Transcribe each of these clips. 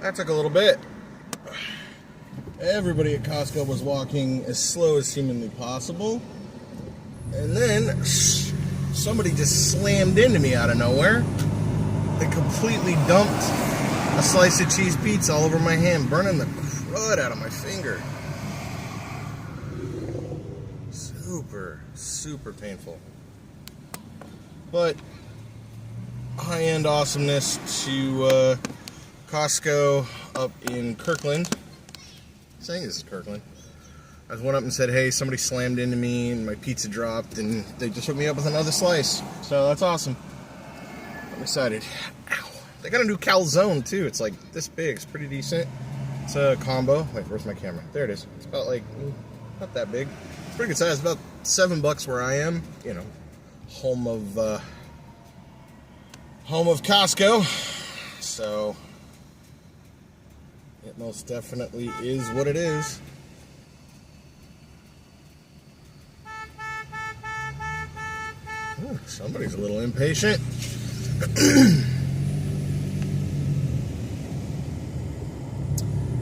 That took a little bit. Everybody at Costco was walking as slow as humanly possible. And then somebody just slammed into me out of nowhere. They completely dumped a slice of cheese pizza all over my hand, burning the crud out of my finger. Super painful. But high-end awesomeness to Costco up in Kirkland. I'm saying this is Kirkland. I went up and said, hey, somebody slammed into me and my pizza dropped, and they just hooked me up with another slice. So that's awesome. I'm excited. Ow. They got a new calzone too. It's like this big. It's pretty decent. It's a combo. Wait, where's my camera? There it is. It's about like, not that big. It's pretty good size. About $7 where I am. You know, home of Costco. So it most definitely is what it is. Ooh, somebody's a little impatient.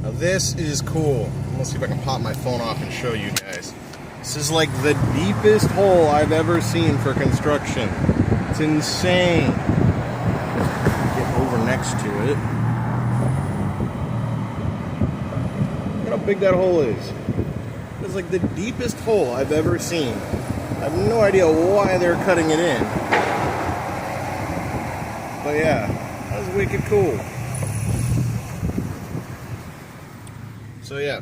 Now this is cool. Let's see if I can pop my phone off and show you guys. This is like the deepest hole I've ever seen for construction. It's insane. Get over next to it. Look how big that hole is. It's like the deepest hole I've ever seen. I have no idea why they're cutting it in. But yeah, that was wicked cool. So yeah,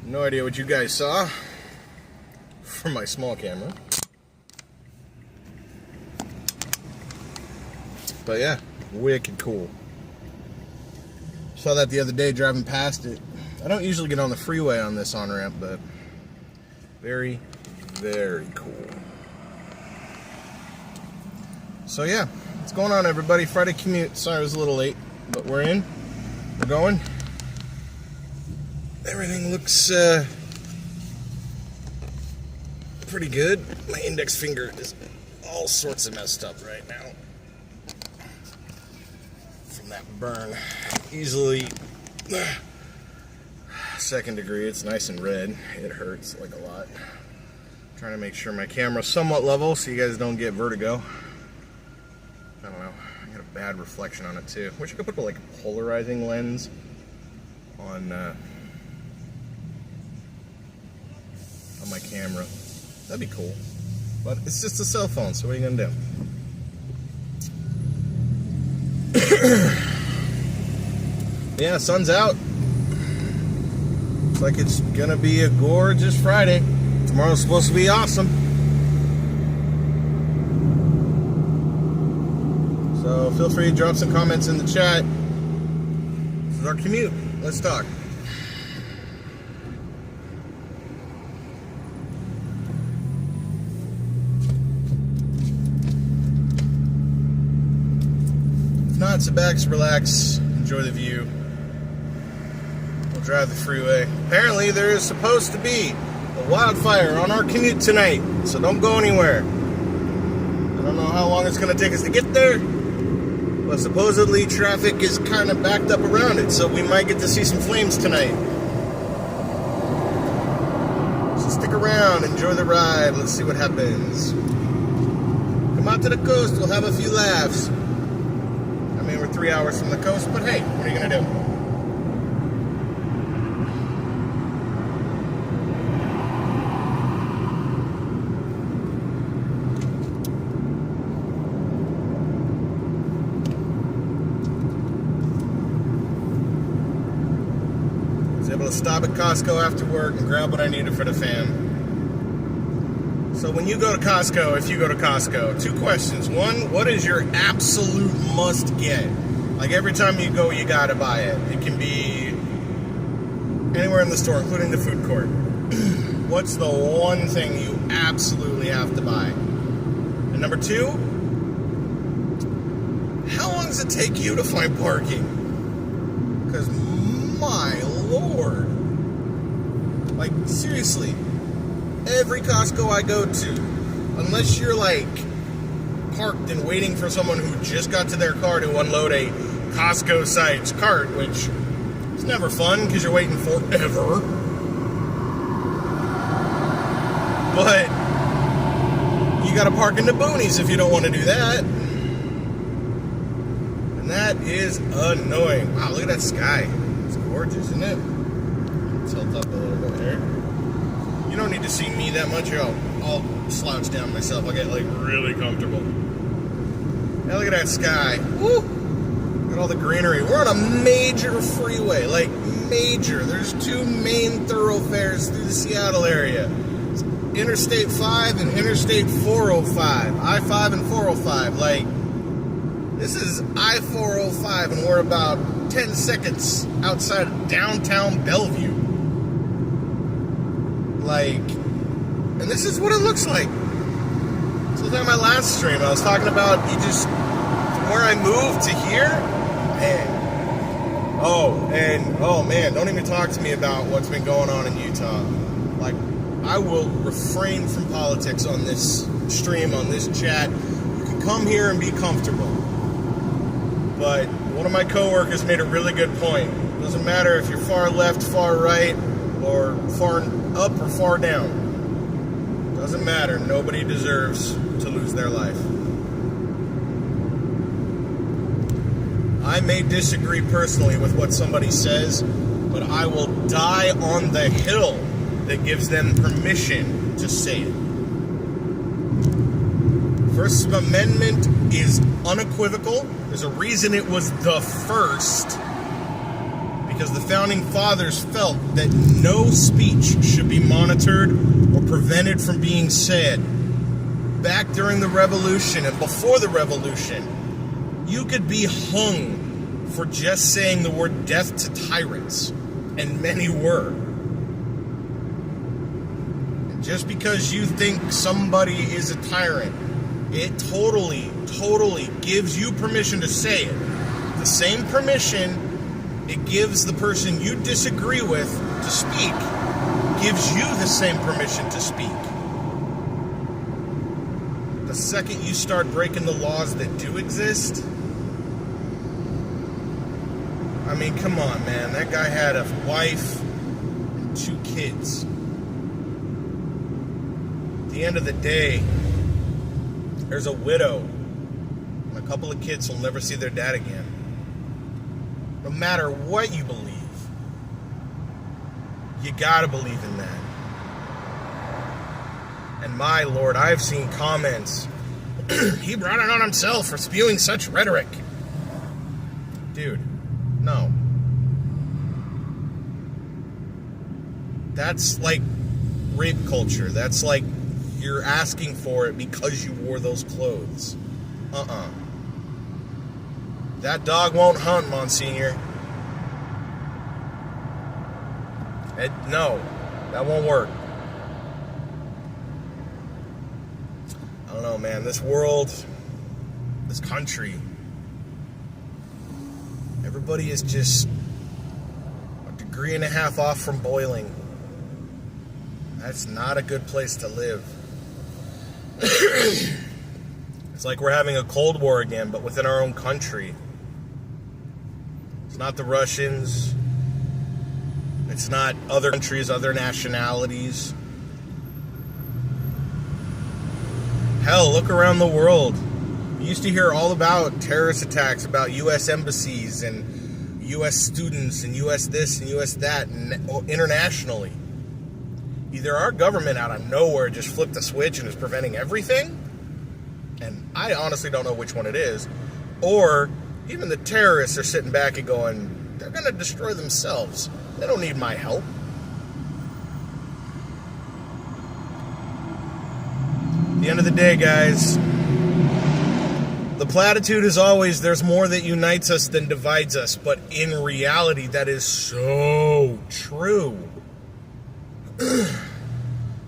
no idea what you guys saw from my small camera. But yeah, wicked cool. Saw that the other day driving past it. I don't usually get on the freeway on this on-ramp, but very cool. So yeah, what's going on, everybody? Friday commute. Sorry I was a little late, but we're in. We're going. Everything looks pretty good. My index finger is all sorts of messed up right now from that burn. Easily second degree. It's nice and red. It hurts like a lot. Trying to make sure my camera's somewhat level so you guys don't get vertigo. I don't know. I got a bad reflection on it too. Wish I could put like a polarizing lens on my camera. That'd be cool. But it's just a cell phone, so what are you gonna do? Yeah, sun's out. Looks like it's gonna be a gorgeous Friday. Tomorrow's supposed to be awesome. So feel free to drop some comments in the chat. This is our commute. Let's talk. If not, sit back, relax, enjoy the view. We'll drive the freeway. Apparently there is supposed to be a wildfire on our commute tonight, so don't go anywhere. I don't know how long it's going to take us to get there, but supposedly traffic is kind of backed up around it, so we might get to see some flames tonight. So stick around, enjoy the ride, let's see what happens. Come out to the coast, we'll have a few laughs. I mean, we're 3 hours from the coast, but hey, what are you going to do? Stop at Costco after work and grab what I needed for the fam. So when you go to Costco, if you go to Costco, two questions. One, what is your absolute must get? Like every time you go, you gotta buy it. It can be anywhere in the store, including the food court. What's the one thing you absolutely have to buy? And number two, how long does it take you to find parking? Because my Lord. Like, seriously, every Costco I go to, unless you're like parked and waiting for someone who just got to their car to unload a Costco-sized cart, which is never fun because you're waiting forever. But you gotta park in the boonies if you don't want to do that. And that is annoying. Wow, look at that sky. It's gorgeous, isn't it? Tilt up a little bit here. You don't need to see me that much. Here, I'll slouch down myself. I'll get like really comfortable. Now look at that sky. Woo! Look at all the greenery. We're on a major freeway, like major. There's two main thoroughfares through the Seattle area. It's Interstate 5 and Interstate 405. I-5 and 405. Like, this is I-405 and we're about 10 seconds outside of downtown Bellevue. Like, and this is what it looks like. So on my last stream, I was talking about you just, from where I moved to here, man. Oh man, don't even talk to me about what's been going on in Utah. Like, I will refrain from politics on this stream, on this chat. You can come here and be comfortable. But one of my coworkers made a really good point. It doesn't matter if you're far left, far right, or far up or far down. Doesn't matter. Nobody deserves to lose their life. I may disagree personally with what somebody says, but I will die on the hill that gives them permission to say it. First Amendment is unequivocal. There's a reason it was the first. Because the Founding Fathers felt that no speech should be monitored or prevented from being said. Back during the Revolution and before the Revolution, you could be hung for just saying the word death to tyrants. And many were. And just because you think somebody is a tyrant, it totally gives you permission to say it. The same permission it gives the person you disagree with to speak, gives you the same permission to speak. The second you start breaking the laws that do exist, I mean, come on, man. That guy had a wife and 2 kids. At the end of the day, there's a widow and a couple of kids who'll never see their dad again. No matter what you believe, you gotta believe in that. And my Lord, I've seen comments, he brought it on himself for spewing such rhetoric. Dude, no. That's like rape culture. That's like you're asking for it because you wore those clothes. That dog won't hunt, Monsignor. No, that won't work. I don't know, man. This world, this country, everybody is just a degree and a half off from boiling. That's not a good place to live. It's like we're having a Cold War again, but within our own country. It's not the Russians. It's not other countries, other nationalities. Hell, look around the world. You used to hear all about terrorist attacks, about U.S. embassies and U.S. students and U.S. this and U.S. that, and internationally. Either our government out of nowhere just flipped a switch and is preventing everything, and I honestly don't know which one it is, or even the terrorists are sitting back and going, they're going to destroy themselves. They don't need my help. At the end of the day, guys, the platitude is always, there's more that unites us than divides us, but in reality, that is so true.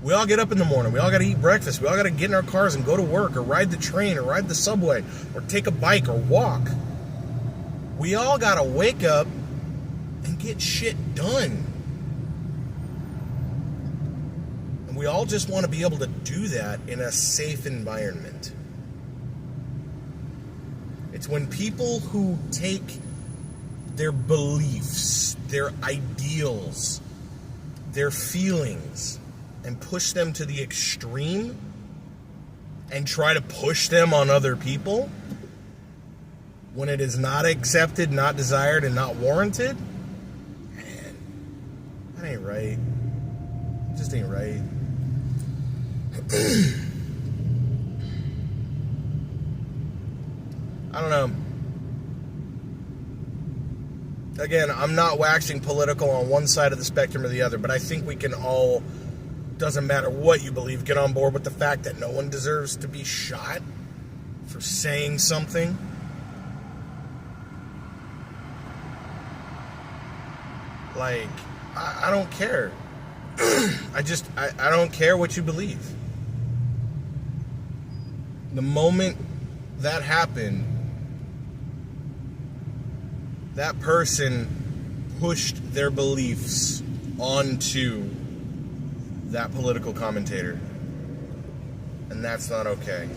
We all get up in the morning. We all got to eat breakfast. We all got to get in our cars and go to work or ride the train or ride the subway or take a bike or walk. We all got to wake up and get shit done. And we all just want to be able to do that in a safe environment. It's when people who take their beliefs, their ideals, their feelings, and push them to the extreme and try to push them on other people when it is not accepted, not desired, and not warranted, man, that ain't right. It just ain't right. I don't know. Again, I'm not waxing political on one side of the spectrum or the other, but I think we can all, doesn't matter what you believe, get on board with the fact that no one deserves to be shot for saying something. Like, I don't care. I don't care what you believe. The moment that happened, that person pushed their beliefs onto that political commentator. And that's not okay.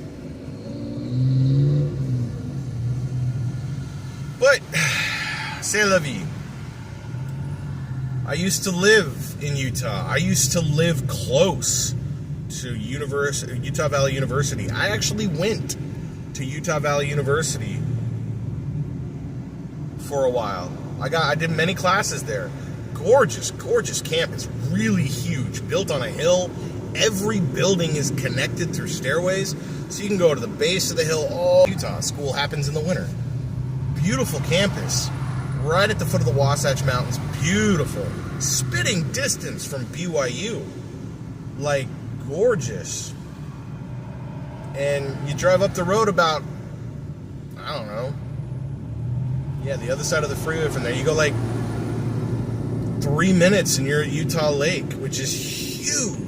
But, c'est la vie. I used to live in Utah. I used to live close to Utah Valley University. I actually went to Utah Valley University for a while. I did many classes there. Gorgeous, gorgeous campus. Really huge. Built on a hill. Every building is connected through stairways. So you can go to the base of the hill. All Utah. School happens in the winter. Beautiful campus. Right at the foot of the Wasatch Mountains. Beautiful. Spitting distance from BYU. Like, gorgeous. And you drive up the road about, I don't know, yeah, the other side of the freeway from there. You go like 3 minutes and you're at Utah Lake, which is huge.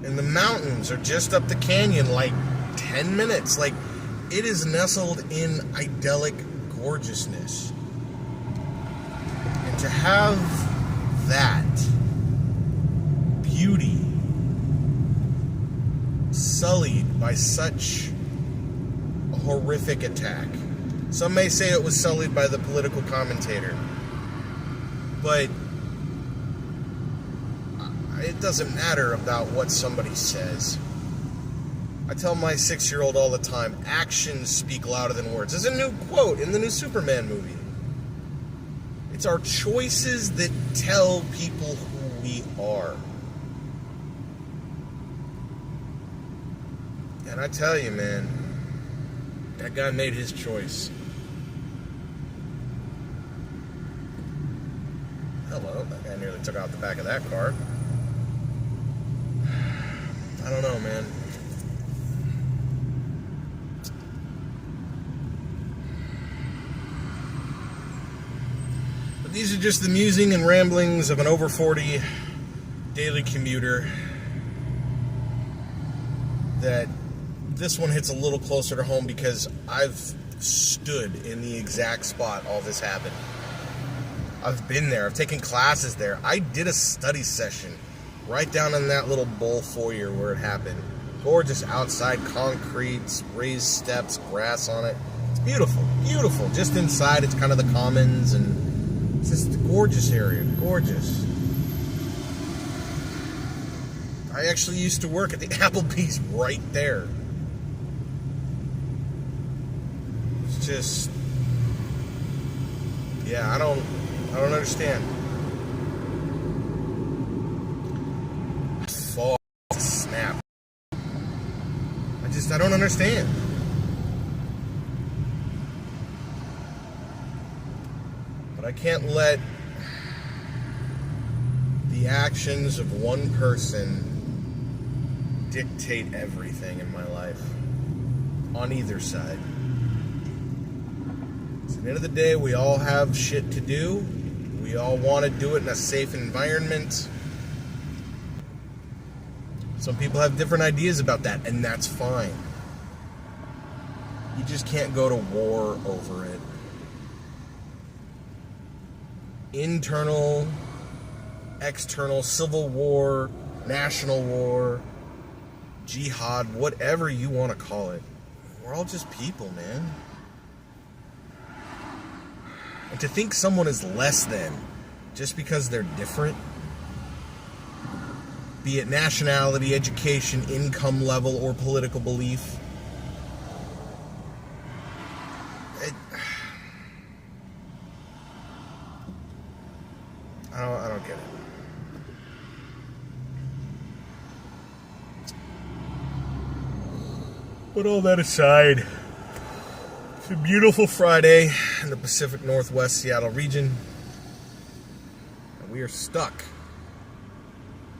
And the mountains are just up the canyon, like 10 minutes. Like, it is nestled in idyllic gorgeousness. And to have that beauty sullied by such a horrific attack. Some may say it was sullied by the political commentator, but it doesn't matter about what somebody says. I tell my 6-year-old all the time, actions speak louder than words. There's a new quote in the new Superman movie. It's our choices that tell people who we are. And I tell you, man, that guy made his choice. Hello, that guy nearly took out the back of that car. I don't know, man. But these are just the musing and ramblings of an over 40 daily commuter. That this one hits a little closer to home because I've stood in the exact spot all this happened. I've been there. I've taken classes there. I did a study session right down in that little bowl foyer where it happened. Gorgeous outside, concrete, raised steps, grass on it. It's beautiful, beautiful. Just inside, it's kind of the commons, and it's just a gorgeous area. Gorgeous. I actually used to work at the Applebee's right there. It's just, yeah, I don't understand. Fall, snap. I don't understand. But I can't let the actions of one person dictate everything in my life. On either side. So at the end of the day, we all have shit to do. We all want to do it in a safe environment. Some people have different ideas about that, and that's fine. You just can't go to war over it. Internal, external, civil war, national war, jihad, whatever you want to call it. We're all just people, man. And to think someone is less than just because they're different, be it nationality, education, income level, or political belief, I don't get it. But all that aside, it's a beautiful Friday in the Pacific Northwest Seattle region. And we are stuck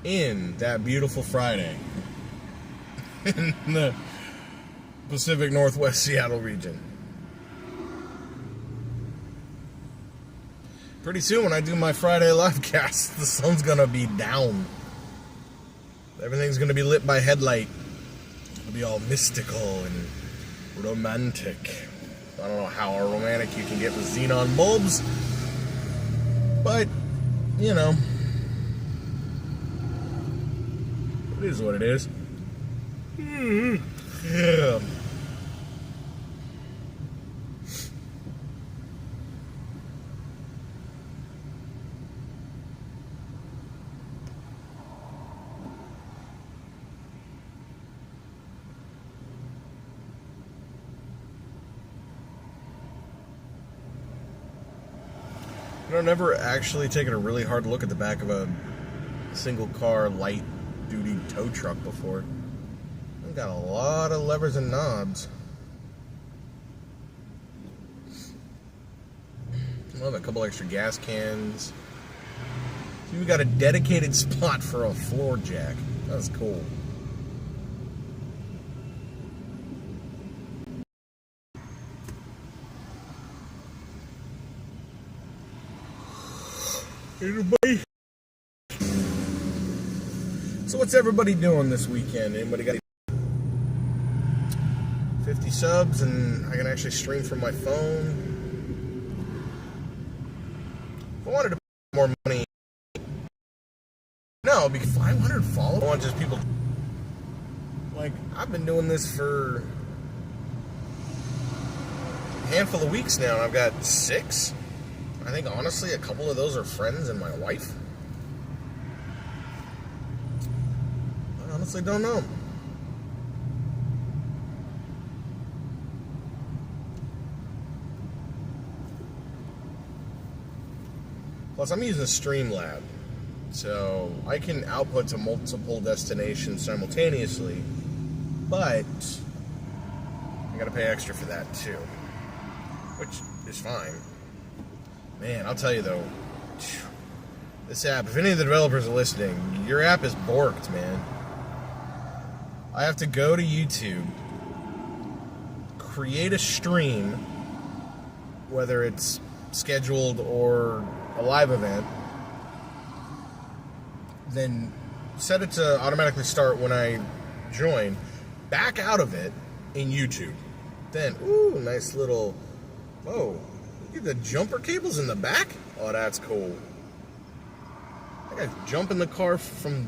in that beautiful Friday in the Pacific Northwest Seattle region. Pretty soon when I do my Friday live cast, the sun's gonna be down. Everything's gonna be lit by headlight. It'll be all mystical and romantic. I don't know how romantic you can get with xenon bulbs, but, you know, it is what it is. Yeah. I've never actually taken a really hard look at the back of a single car light duty tow truck before. I've got a lot of levers and knobs. I have a couple extra gas cans. We got a dedicated spot for a floor jack. That's cool. Everybody. So what's everybody doing this weekend? Anybody got 50 subs and I can actually stream from my phone? If I wanted to put more money, no, because 500 followers. I want just people. Like, I've been doing this for a handful of weeks now, and I've got 6. I think, honestly, a couple of those are friends and my wife. I honestly don't know. Plus, I'm using Streamlab, so I can output to multiple destinations simultaneously, but I gotta pay extra for that too, which is fine. Man, I'll tell you though, this app, if any of the developers are listening, your app is borked, man. I have to go to YouTube, create a stream, whether it's scheduled or a live event, then set it to automatically start when I join, back out of it in YouTube. Then, ooh, nice little, whoa. Look at the jumper cables in the back. Oh, that's cool. I gotta jump in the car from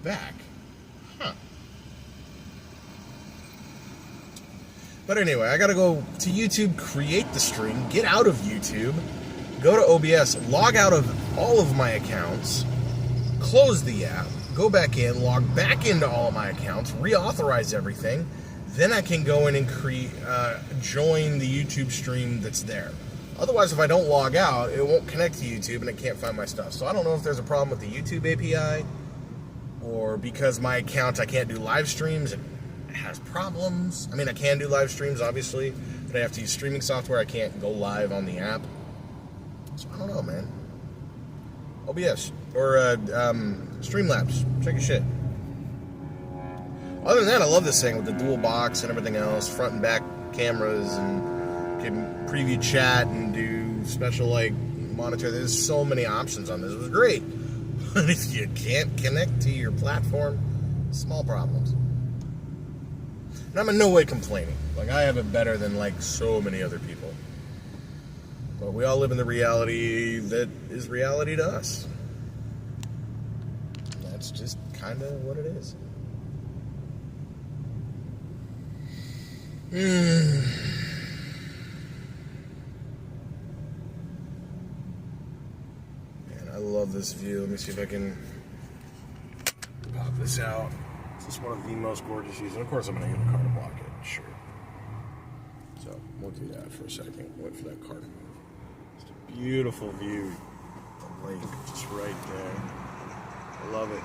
back. Huh. But anyway, I gotta go to YouTube, create the stream, get out of YouTube, go to OBS, log out of all of my accounts, close the app, go back in, log back into all of my accounts, reauthorize everything. Then I can go in and join the YouTube stream that's there. Otherwise, if I don't log out, it won't connect to YouTube and it can't find my stuff. So I don't know if there's a problem with the YouTube API, or because my account, I can't do live streams, it has problems. I mean, I can do live streams, obviously, but I have to use streaming software. I can't go live on the app. So I don't know, man. OBS, or Streamlabs, check your shit. Other than that, I love this thing with the dual box and everything else, front and back cameras, and can preview chat and do special, like, monitor. There's so many options on this. It was great. But if you can't connect to your platform, small problems. And I'm in no way complaining. Like, I have it better than, like, so many other people. But we all live in the reality that is reality to us. That's just kind of what it is. love this view. Let me see if I can pop this out. This is one of the most gorgeous views. And of course, I'm going to get a car to block it. Sure. So we'll do that for a second. Wait for that car to move. Just a beautiful view. The lake just right there. I love it.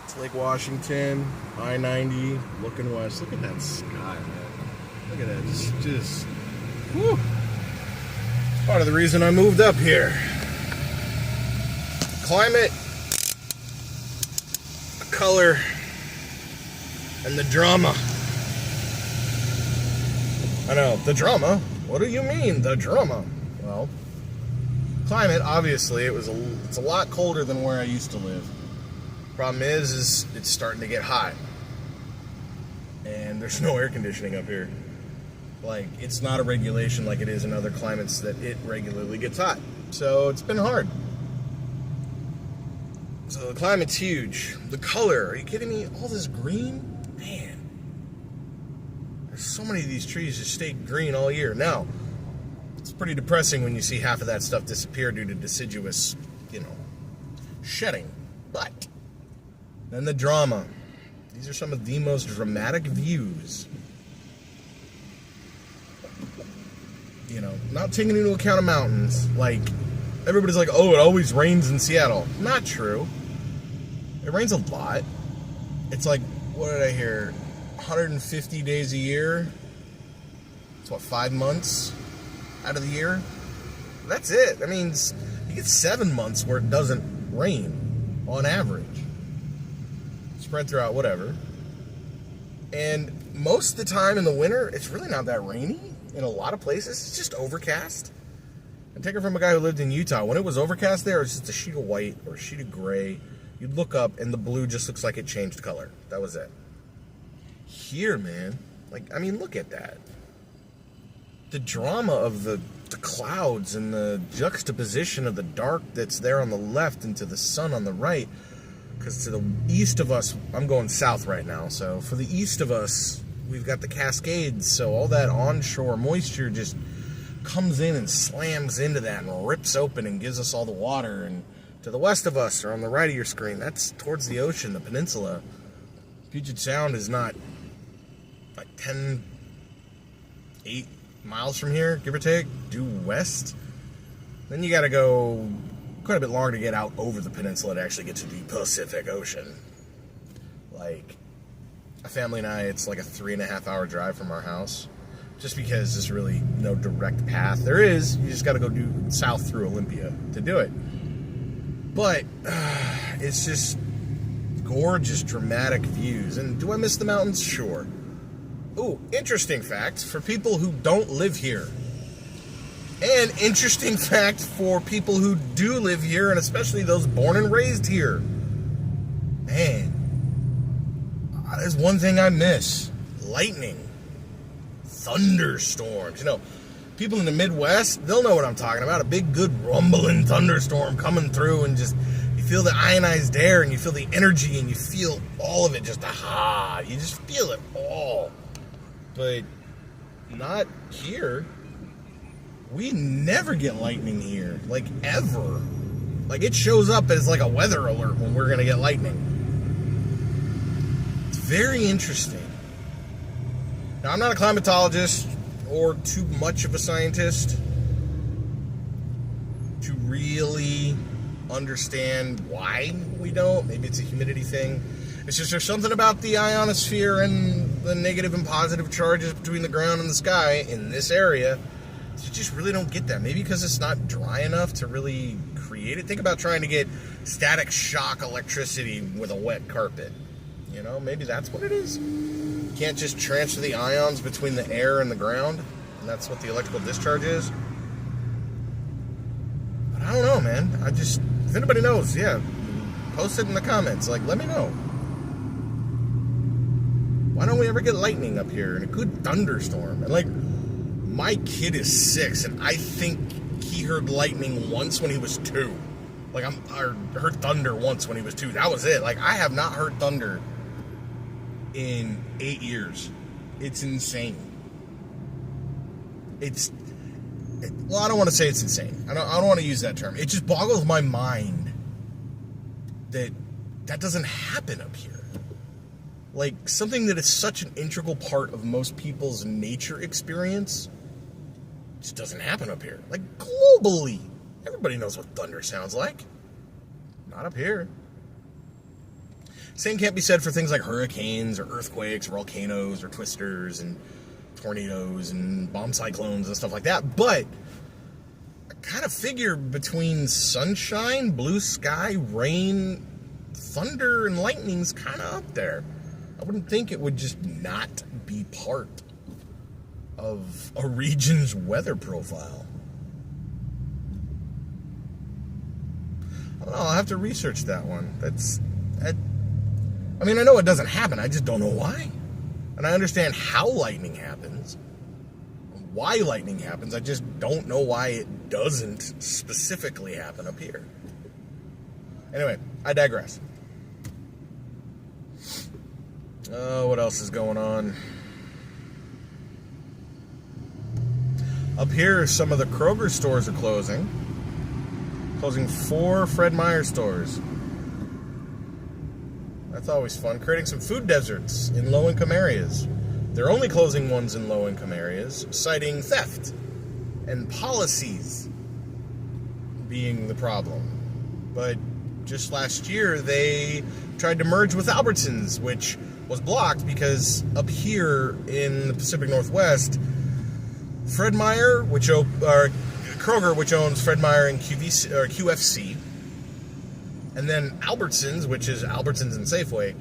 It's Lake Washington, I-90, looking west. Look at that sky, man. Look at that. Just whew. Part of the reason I moved up here. Climate, the color, and the drama. I know, the drama? What do you mean, the drama? Well, climate, obviously, it's a lot colder than where I used to live. Problem is it's starting to get hot. And there's no air conditioning up here. Like, it's not a regulation like it is in other climates that it regularly gets hot. So it's been hard. So the climate's huge. The color, are you kidding me? All this green? Man. There's so many of these trees just stay green all year. Now, it's pretty depressing when you see half of that stuff disappear due to deciduous, shedding. But then the drama. These are some of the most dramatic views. Not taking into account of mountains. Like, everybody's like, oh, it always rains in Seattle. Not true. It rains a lot. It's like, what did I hear? 150 days a year. It's what, 5 months out of the year? That's it. That means you get 7 months where it doesn't rain on average. Spread throughout whatever. And most of the time in the winter, it's really not that rainy. In a lot of places, it's just overcast. And take it from a guy who lived in Utah. When it was overcast there, it was just a sheet of white or a sheet of gray. You'd look up and the blue just looks like it changed color. That was it. Here, man, look at that. The drama of the clouds and the juxtaposition of the dark that's there on the left and to the sun on the right. Because to the east of us, I'm going south right now, so for the east of us, we've got the Cascades, so all that onshore moisture just comes in and slams into that and rips open and gives us all the water. And to the west of us, or on the right of your screen, that's towards the ocean, the peninsula. Puget Sound is not like 8 miles from here, give or take, due west. Then you gotta go quite a bit longer to get out over the peninsula to actually get to the Pacific Ocean. Like, a family and I, it's like a 3.5 hour drive from our house, just because there's really no direct path. There is, you just got to go south through Olympia to do it. But it's just gorgeous, dramatic views. And do I miss the mountains? Sure. Ooh, interesting fact for people who don't live here. And interesting fact for people who do live here, and especially those born and raised here. Man. There's one thing I miss. Lightning. Thunderstorms. People in the Midwest, they'll know what I'm talking about. A big, good, rumbling thunderstorm coming through, and just, you feel the ionized air, and you feel the energy, and you feel all of it just, you just feel it all. But not here. We never get lightning here. Like, ever. Like, it shows up as like a weather alert when we're going to get lightning. Very interesting. Now, I'm not a climatologist or too much of a scientist to really understand why we don't. Maybe it's a humidity thing. It's just there's something about the ionosphere and the negative and positive charges between the ground and the sky in this area. You just really don't get that. Maybe because it's not dry enough to really create it. Think about trying to get static shock electricity with a wet carpet. Maybe that's what it is. You can't just transfer the ions between the air and the ground, and that's what the electrical discharge is. But I don't know, man. If anybody knows, post it in the comments. Let me know. Why don't we ever get lightning up here and a good thunderstorm? And my kid is 6, and I think he heard lightning once when he was 2. I heard thunder once when he was 2. That was it. I have not heard thunder in 8 years. It's insane. well, I don't want to say it's insane. I don't want to use that term. It just boggles my mind that doesn't happen up here. Like, something that is such an integral part of most people's nature experience just doesn't happen up here. Like, globally, everybody knows what thunder sounds like. Not up here. Same can't be said for things like hurricanes or earthquakes or volcanoes or twisters and tornadoes and bomb cyclones and stuff like that. But I kind of figure between sunshine, blue sky, rain, thunder, and lightning's kind of up there. I wouldn't think it would just not be part of a region's weather profile. I don't know, I'll have to research that one. I mean, I know it doesn't happen, I just don't know why. And I understand how lightning happens, why lightning happens, I just don't know why it doesn't specifically happen up here. Anyway, I digress. What else is going on? Up here, some of the Kroger stores are closing. Closing 4 Fred Meyer stores. That's always fun. Creating some food deserts in low-income areas. They're only closing ones in low-income areas, citing theft and policies being the problem. But just last year, they tried to merge with Albertsons, which was blocked because up here in the Pacific Northwest, Fred Meyer, Kroger, which owns Fred Meyer and QFC, and then Albertsons, which is Albertsons and Safeway.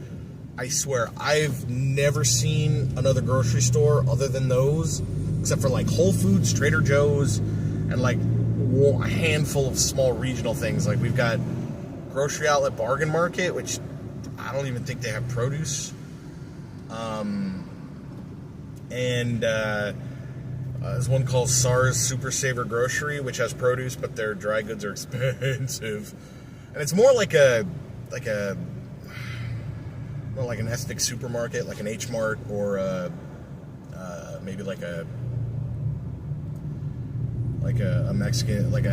I swear, I've never seen another grocery store other than those, except for like Whole Foods, Trader Joe's, and like a handful of small regional things. Like we've got Grocery Outlet Bargain Market, which I don't even think they have produce. There's one called SARS Super Saver Grocery, which has produce, but their dry goods are expensive. And it's more like an ethnic supermarket, like an H Mart, or maybe like a Mexican, kind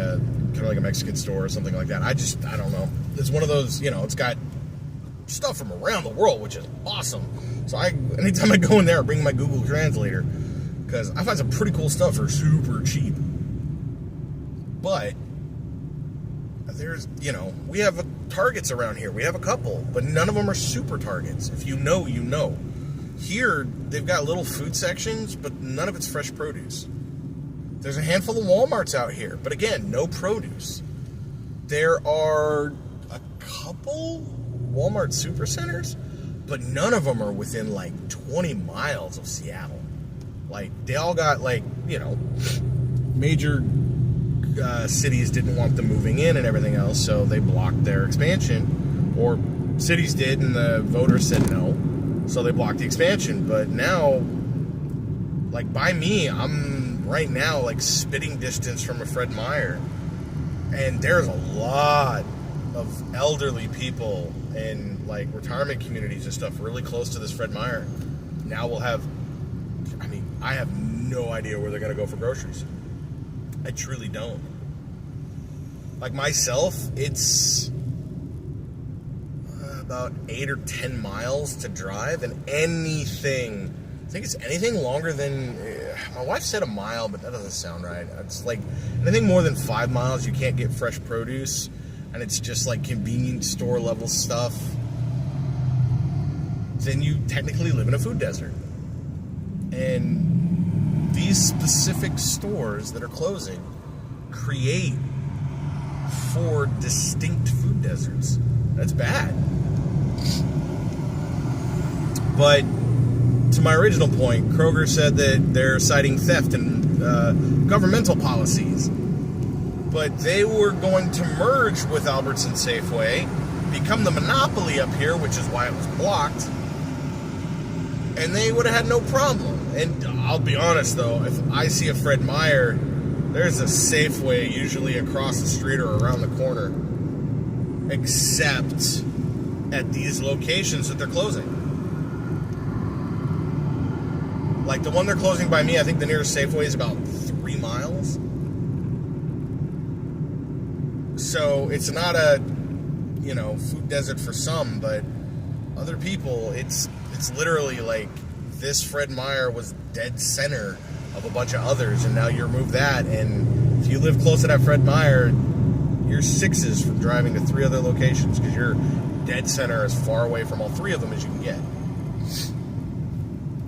of like a Mexican store or something like that. I don't know. It's one of those, it's got stuff from around the world, which is awesome. So anytime I go in there, I bring my Google Translator, because I find some pretty cool stuff for super cheap. But there's, we have Targets around here. We have a couple, but none of them are super Targets. If you know, you know. Here, they've got little food sections, but none of it's fresh produce. There's a handful of Walmarts out here, but again, no produce. There are a couple Walmart supercenters, but none of them are within like 20 miles of Seattle. Like, they all got major cities didn't want them moving in and everything else, so they blocked their expansion. Or cities did, and the voters said no, so they blocked the expansion. But now, like, by me, I'm right now like spitting distance from a Fred Meyer, and there's a lot of elderly people in like retirement communities and stuff really close to this Fred Meyer. Now I have no idea where they're going to go for groceries. I truly don't. Like myself, it's about 8 or 10 miles to drive, and I think it's anything longer than, my wife said a mile, but that doesn't sound right. It's like anything more than 5 miles, you can't get fresh produce, and it's just like convenience store level stuff. Then you technically live in a food desert. And these specific stores that are closing create 4 distinct food deserts. That's bad. But to my original point, Kroger said that they're citing theft and governmental policies. But they were going to merge with Albertsons Safeway, become the monopoly up here, which is why it was blocked, and they would have had no problem. And I'll be honest, though, if I see a Fred Meyer, there's a Safeway usually across the street or around the corner, except at these locations that they're closing. Like the one they're closing by me, I think the nearest Safeway is about 3 miles. So it's not a, food desert for some, but other people, it's literally like this Fred Meyer was dead center of a bunch of others, and now you remove that, and if you live close to that Fred Meyer, you're sixes from driving to 3 other locations because you're dead center as far away from all 3 of them as you can get.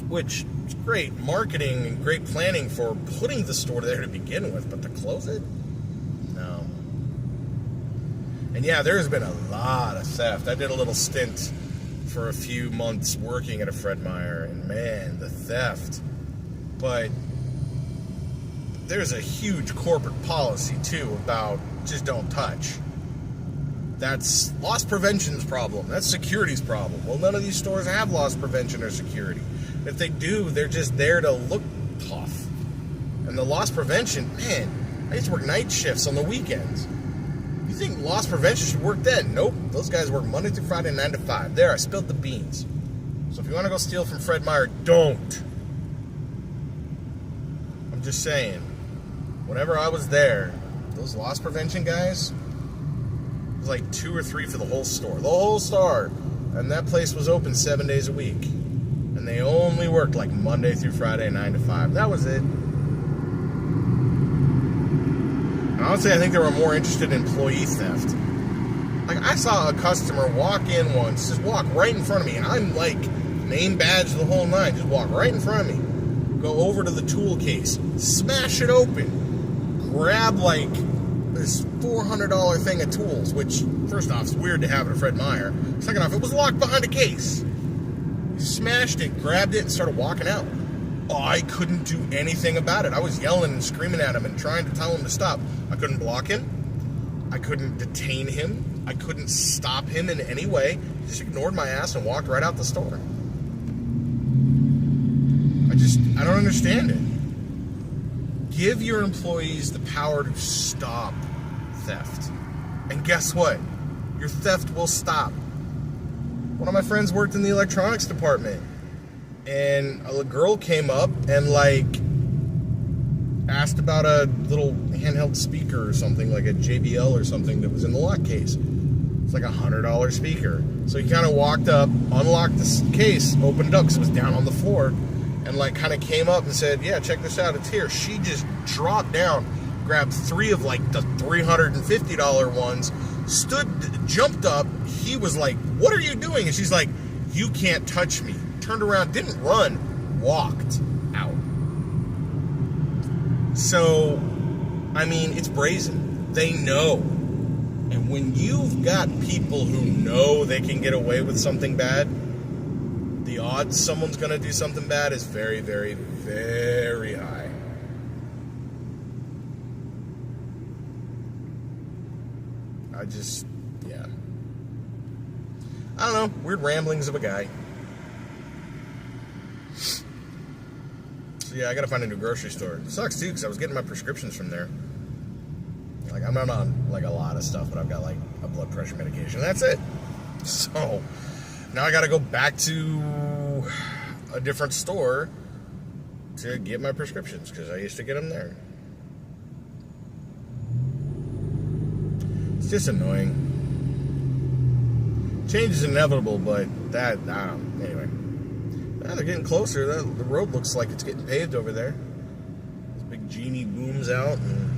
Which is great marketing and great planning for putting the store there to begin with, but to close it? No. And yeah, there's been a lot of theft. I did a little stint for a few months working at a Fred Meyer, and man, the theft. But there's a huge corporate policy too about just don't touch. That's loss prevention's problem. That's security's problem. Well, none of these stores have loss prevention or security. If they do, they're just there to look tough. And the loss prevention, man, I used to work night shifts on the weekends. You think loss prevention should work then? Nope. Those guys work Monday through Friday, 9 to 5. There, I spilled the beans. So if you want to go steal from Fred Meyer, don't. I'm just saying. Whenever I was there, those loss prevention guys, it was like 2 or 3 for the whole store. The whole store. And that place was open 7 days a week. And they only worked like Monday through Friday, 9 to 5. That was it. And honestly, I think they were more interested in employee theft. Like, I saw a customer walk in once, just walk right in front of me, and I'm like, name badge the whole nine, just walk right in front of me. Go over to the tool case, smash it open, grab like this $400 thing of tools, which, first off, it's weird to have at a Fred Meyer. Second off, it was locked behind a case. He smashed it, grabbed it, and started walking out. I couldn't do anything about it. I was yelling and screaming at him and trying to tell him to stop. I couldn't block him. I couldn't detain him. I couldn't stop him in any way. He just ignored my ass and walked right out the store. I don't understand it. Give your employees the power to stop theft. And guess what? Your theft will stop. One of my friends worked in the electronics department, and a girl came up and asked about a little handheld speaker or something, like a JBL or something that was in the lock case. It's like $100 speaker. So he kind of walked up, unlocked the case, opened it up because it was down on the floor, and kind of came up and said, yeah, check this out, it's here. She just dropped down, grabbed 3 of the $350 ones, jumped up. He was like, what are you doing? And she's like, you can't touch me. Turned around, didn't run, walked out. So, I mean, it's brazen. They know. And when you've got people who know they can get away with something bad, the odds someone's going to do something bad is very, very, very high. Yeah. I don't know. Weird ramblings of a guy. So yeah, I gotta find a new grocery store. It sucks too, because I was getting my prescriptions from there. I'm not on a lot of stuff, but I've got a blood pressure medication. That's it. So now I gotta go back to a different store to get my prescriptions, because I used to get them there. It's just annoying. Change is inevitable, but anyway. They're getting closer. The road looks like it's getting paved over there. This big genie booms out, and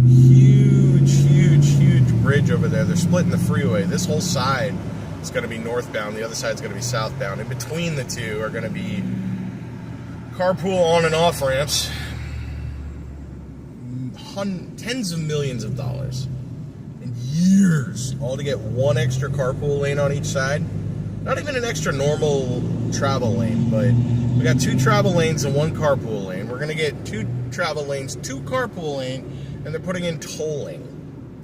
huge bridge over there. They're splitting the freeway. This whole side is going to be northbound. The other side is going to be southbound. In between the two are going to be carpool on and off ramps. Tens of millions of dollars and years, all to get one extra carpool lane on each side. Not even an extra normal travel lane, but we got 2 travel lanes and 1 carpool lane. We're going to get 2 travel lanes, 2 carpool lane, and they're putting in tolling.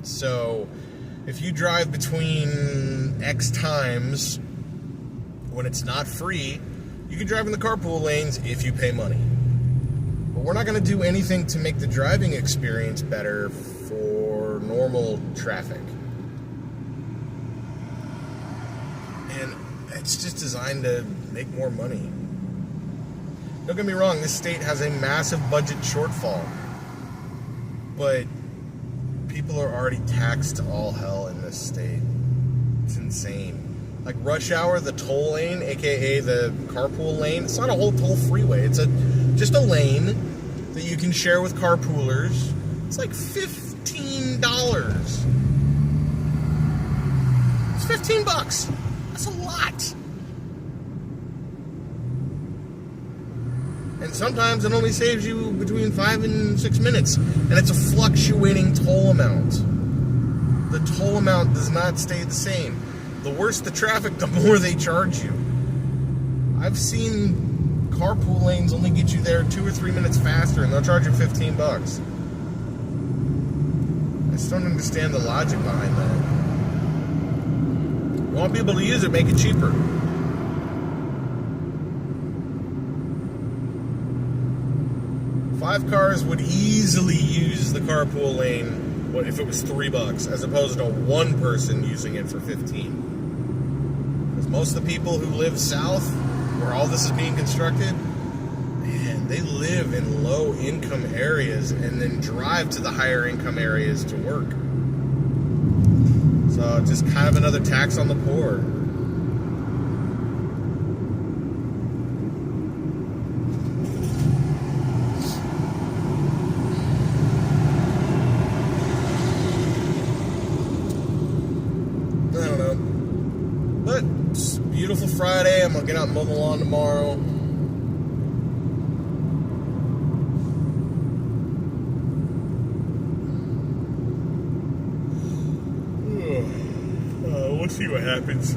So if you drive between X times when it's not free, you can drive in the carpool lanes if you pay money. But we're not going to do anything to make the driving experience better for normal traffic. And it's just designed to make more money. Don't get me wrong, this state has a massive budget shortfall. But people are already taxed to all hell in this state. It's insane. Like rush hour, the toll lane, aka the carpool lane, it's not a whole toll freeway. It's just a lane that you can share with carpoolers. It's like $15. It's $15. That's a lot. And sometimes it only saves you between 5 and 6 minutes. And it's a fluctuating toll amount. The toll amount does not stay the same. The worse the traffic, the more they charge you. I've seen carpool lanes only get you there 2 or 3 minutes faster, and they'll charge you $15. I just don't understand the logic behind that. You want people to use it, make it cheaper. 5 cars would easily use the carpool lane if it was $3, as opposed to one person using it for 15. Because most of the people who live south, where all this is being constructed, man, they live in low-income areas and then drive to the higher-income areas to work. So just kind of another tax on the poor. Beautiful Friday. I'm gonna get out and mow the lawn tomorrow. We'll see what happens.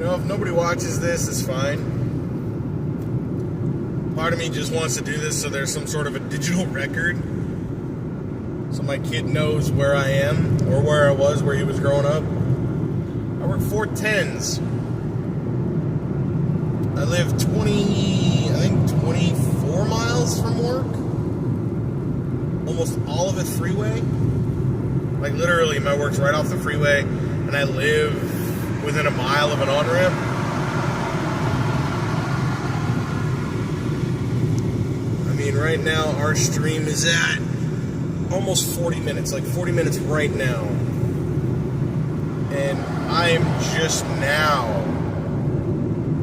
If nobody watches this, it's fine. Part of me just wants to do this so there's some sort of a digital record, so my kid knows where I am or where I was, where he was growing up. I work 410s. I live 24 miles from work. Almost all of it freeway. Like literally, my work's right off the freeway, and I live within a mile of an on-ramp. I mean, right now, our stream is at almost 40 minutes, like 40 minutes right now. And I'm just now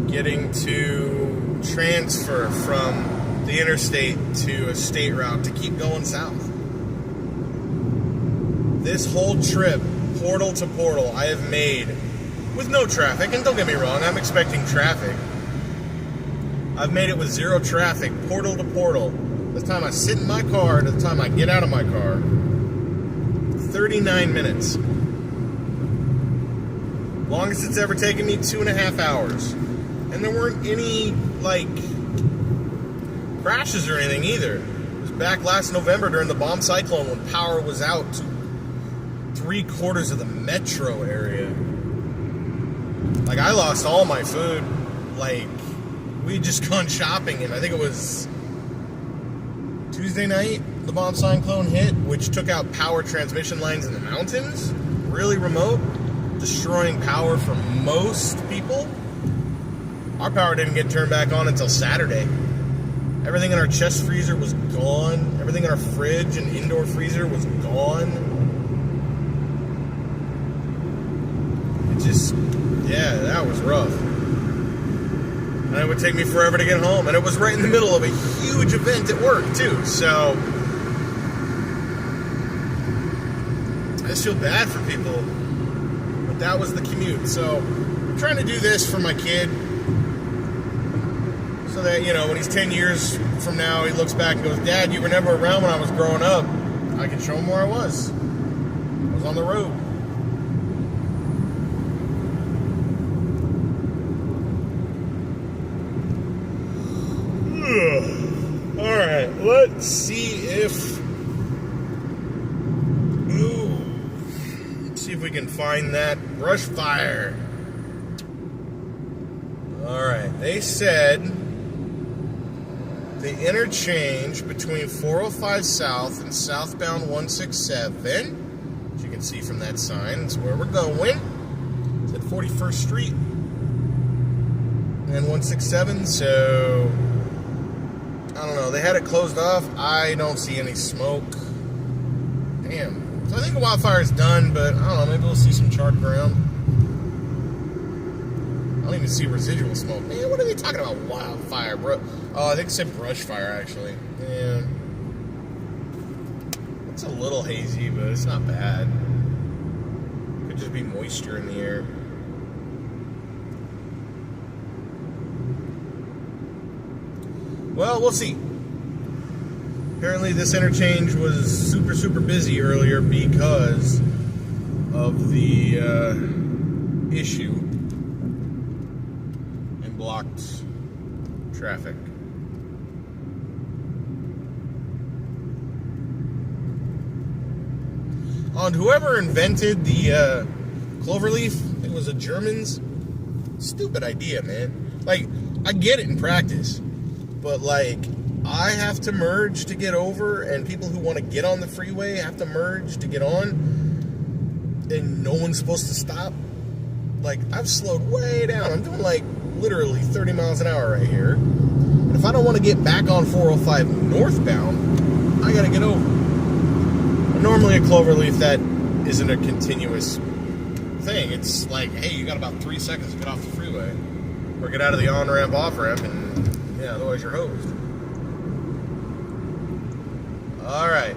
getting to transfer from the interstate to a state route to keep going south. This whole trip, portal to portal, I have made with no traffic, and don't get me wrong, I'm expecting traffic. I've made it with zero traffic, portal to portal. The time I sit in my car to the time I get out of my car, 39 minutes. Longest it's ever taken me, 2.5 hours. And there weren't any, like, crashes or anything either. It was back last November during the bomb cyclone when power was out to 3/4 of the metro area. Like, I lost all my food. Like, we had just gone shopping, and I think it was Tuesday night, the bomb cyclone hit, which took out power transmission lines in the mountains, really remote, destroying power for most people. Our power didn't get turned back on until Saturday. Everything in our chest freezer was gone. Everything in our fridge and indoor freezer was gone. It just... yeah, that was rough. And it would take me forever to get home. And it was right in the middle of a huge event at work, too. So, I just feel bad for people. But that was the commute. So, I'm trying to do this for my kid. So that, you know, when he's 10 years from now, he looks back and goes, Dad, you were never around when I was growing up. I can show him where I was. I was on the road. All right. Let's see if... Ooh. Let's see if we can find that brush fire. Alright, they said the interchange between 405 South and southbound 167, as you can see from that sign, is where we're going. It's at 41st Street and 167, so I don't know. They had it closed off. I don't see any smoke. Damn. So I think the wildfire's done, but I don't know. Maybe we'll see some charred ground. I don't even see residual smoke. Man, what are they talking about? Wildfire, bro. Oh, I think it said brush fire, actually. Yeah. It's a little hazy, but it's not bad. Could just be moisture in the air. Well, we'll see. Apparently this interchange was super, super busy earlier because of the issue and blocked traffic. And whoever invented the cloverleaf, it was a German's. Stupid idea, man. Like, I get it in practice, but like, I have to merge to get over, and people who want to get on the freeway have to merge to get on, and no one's supposed to stop. Like, I've slowed way down. I'm doing like literally 30 miles an hour right here. And if I don't want to get back on 405 northbound, I gotta get over. But normally a cloverleaf, that isn't a continuous thing. It's like, hey, you got about 3 seconds to get off the freeway, or get out of the on-ramp, off-ramp, and yeah, otherwise you're hosed. Alright,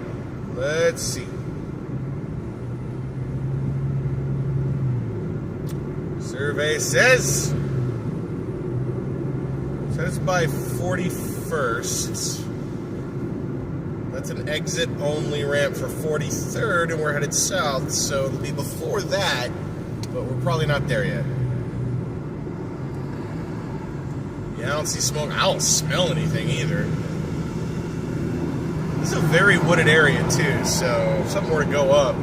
let's see. Survey says by 41st. That's an exit only ramp for 43rd, and we're headed south, so it'll be before that, but we're probably not there yet. Yeah, I don't see smoke. I don't smell anything either. This is a very wooded area too, so if something were to go up.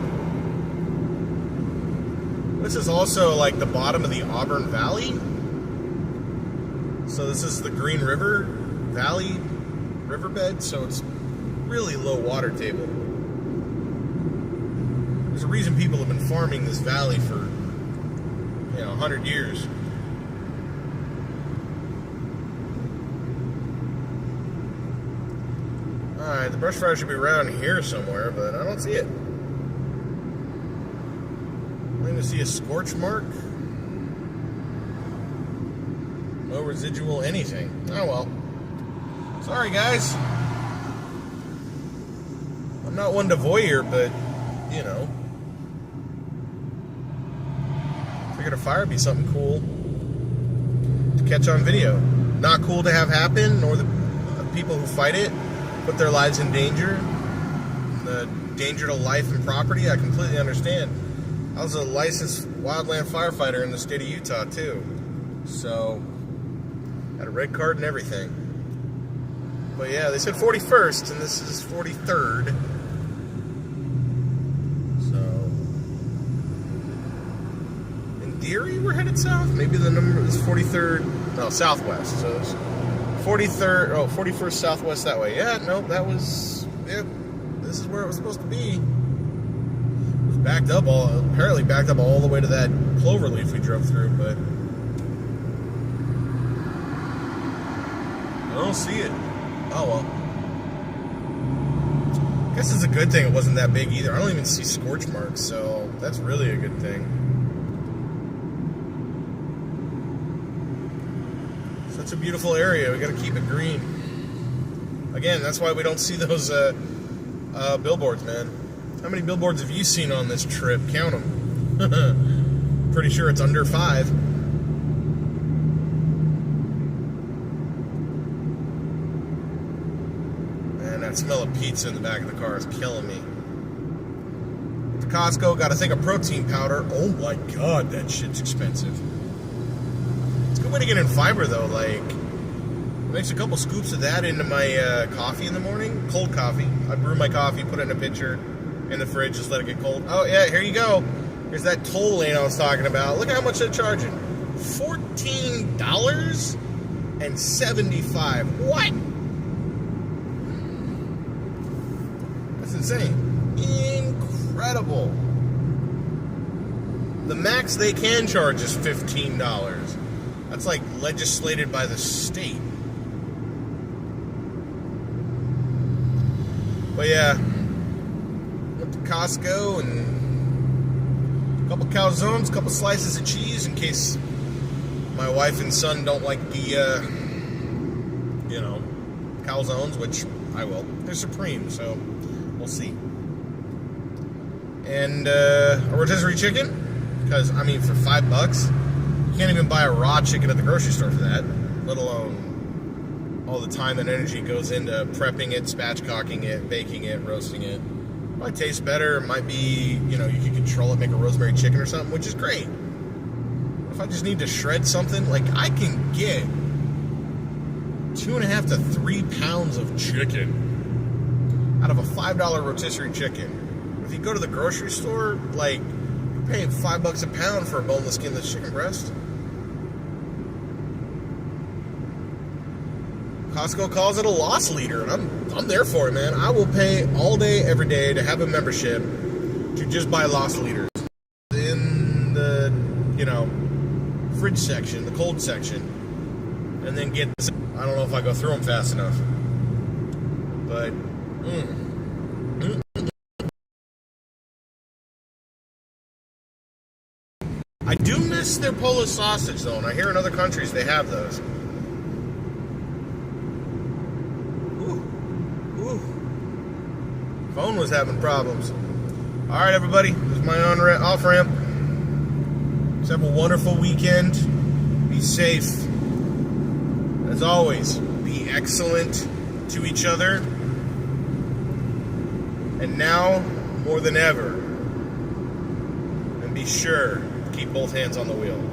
This is also like the bottom of the Auburn Valley. So this is the Green River Valley riverbed, so it's really low water table. There's a reason people have been farming this valley for, 100 years. Alright, the brush fire should be around here somewhere, but I don't see it. I don't even see a scorch mark. No residual anything. Oh well. Sorry guys. I'm not one to voyeur, but, figured a fire would be something cool to catch on video. Not cool to have happen, nor the people who fight it put their lives in danger. The danger to life and property, I completely understand. I was a licensed wildland firefighter in the state of Utah too, so had a red card and everything. But yeah, they said 41st, and this is 43rd. So in theory, we're headed south. Maybe the number is 43rd. No, southwest. So it's 43rd. Oh, 41st southwest that way. Yeah, no, that was. Yep, this is where it was supposed to be. It was apparently backed up all the way to that cloverleaf we drove through, but I don't see it. Oh well. I guess it's a good thing it wasn't that big either. I don't even see scorch marks, so that's really a good thing. Such a beautiful area. We gotta keep it green. Again, that's why we don't see those billboards, man. How many billboards have you seen on this trip? Count them. Pretty sure it's under 5. That smell of pizza in the back of the car is killing me. At the Costco, got a thing of protein powder. Oh my god, that shit's expensive. It's a good way to get in fiber though. Like, Mix a couple scoops of that into my coffee in the morning. Cold coffee. I brew my coffee, put it in a pitcher in the fridge, just let it get cold. Oh yeah, here you go. Here's that toll lane I was talking about. Look at how much they're charging. $14.75. What? That's insane. Incredible. The max they can charge is $15. That's like legislated by the state. But yeah, went to Costco and a couple calzones, a couple slices of cheese in case my wife and son don't like the, calzones, which I will. They're supreme, so we'll see. And a rotisserie chicken, because, for $5, you can't even buy a raw chicken at the grocery store for that, let alone all the time and energy goes into prepping it, spatchcocking it, baking it, roasting it. Might taste better. It might be, you can control it, make a rosemary chicken or something, which is great. If I just need to shred something, I can get 2.5 to 3 pounds of chicken out of a $5 rotisserie chicken. If you go to the grocery store, you're paying $5 a pound for a boneless, skinless chicken breast. Costco calls it a loss leader, and I'm there for it, man. I will pay all day, every day to have a membership to just buy loss leaders in the, fridge section, the cold section, and then get this. I don't know if I go through them fast enough, but I do miss their Polish sausage, though, and I hear in other countries they have those. Phone was having problems. All right, everybody. This is my off ramp. Let's have a wonderful weekend. Be safe. As always, be excellent to each other. And now, more than ever, and be sure to keep both hands on the wheel.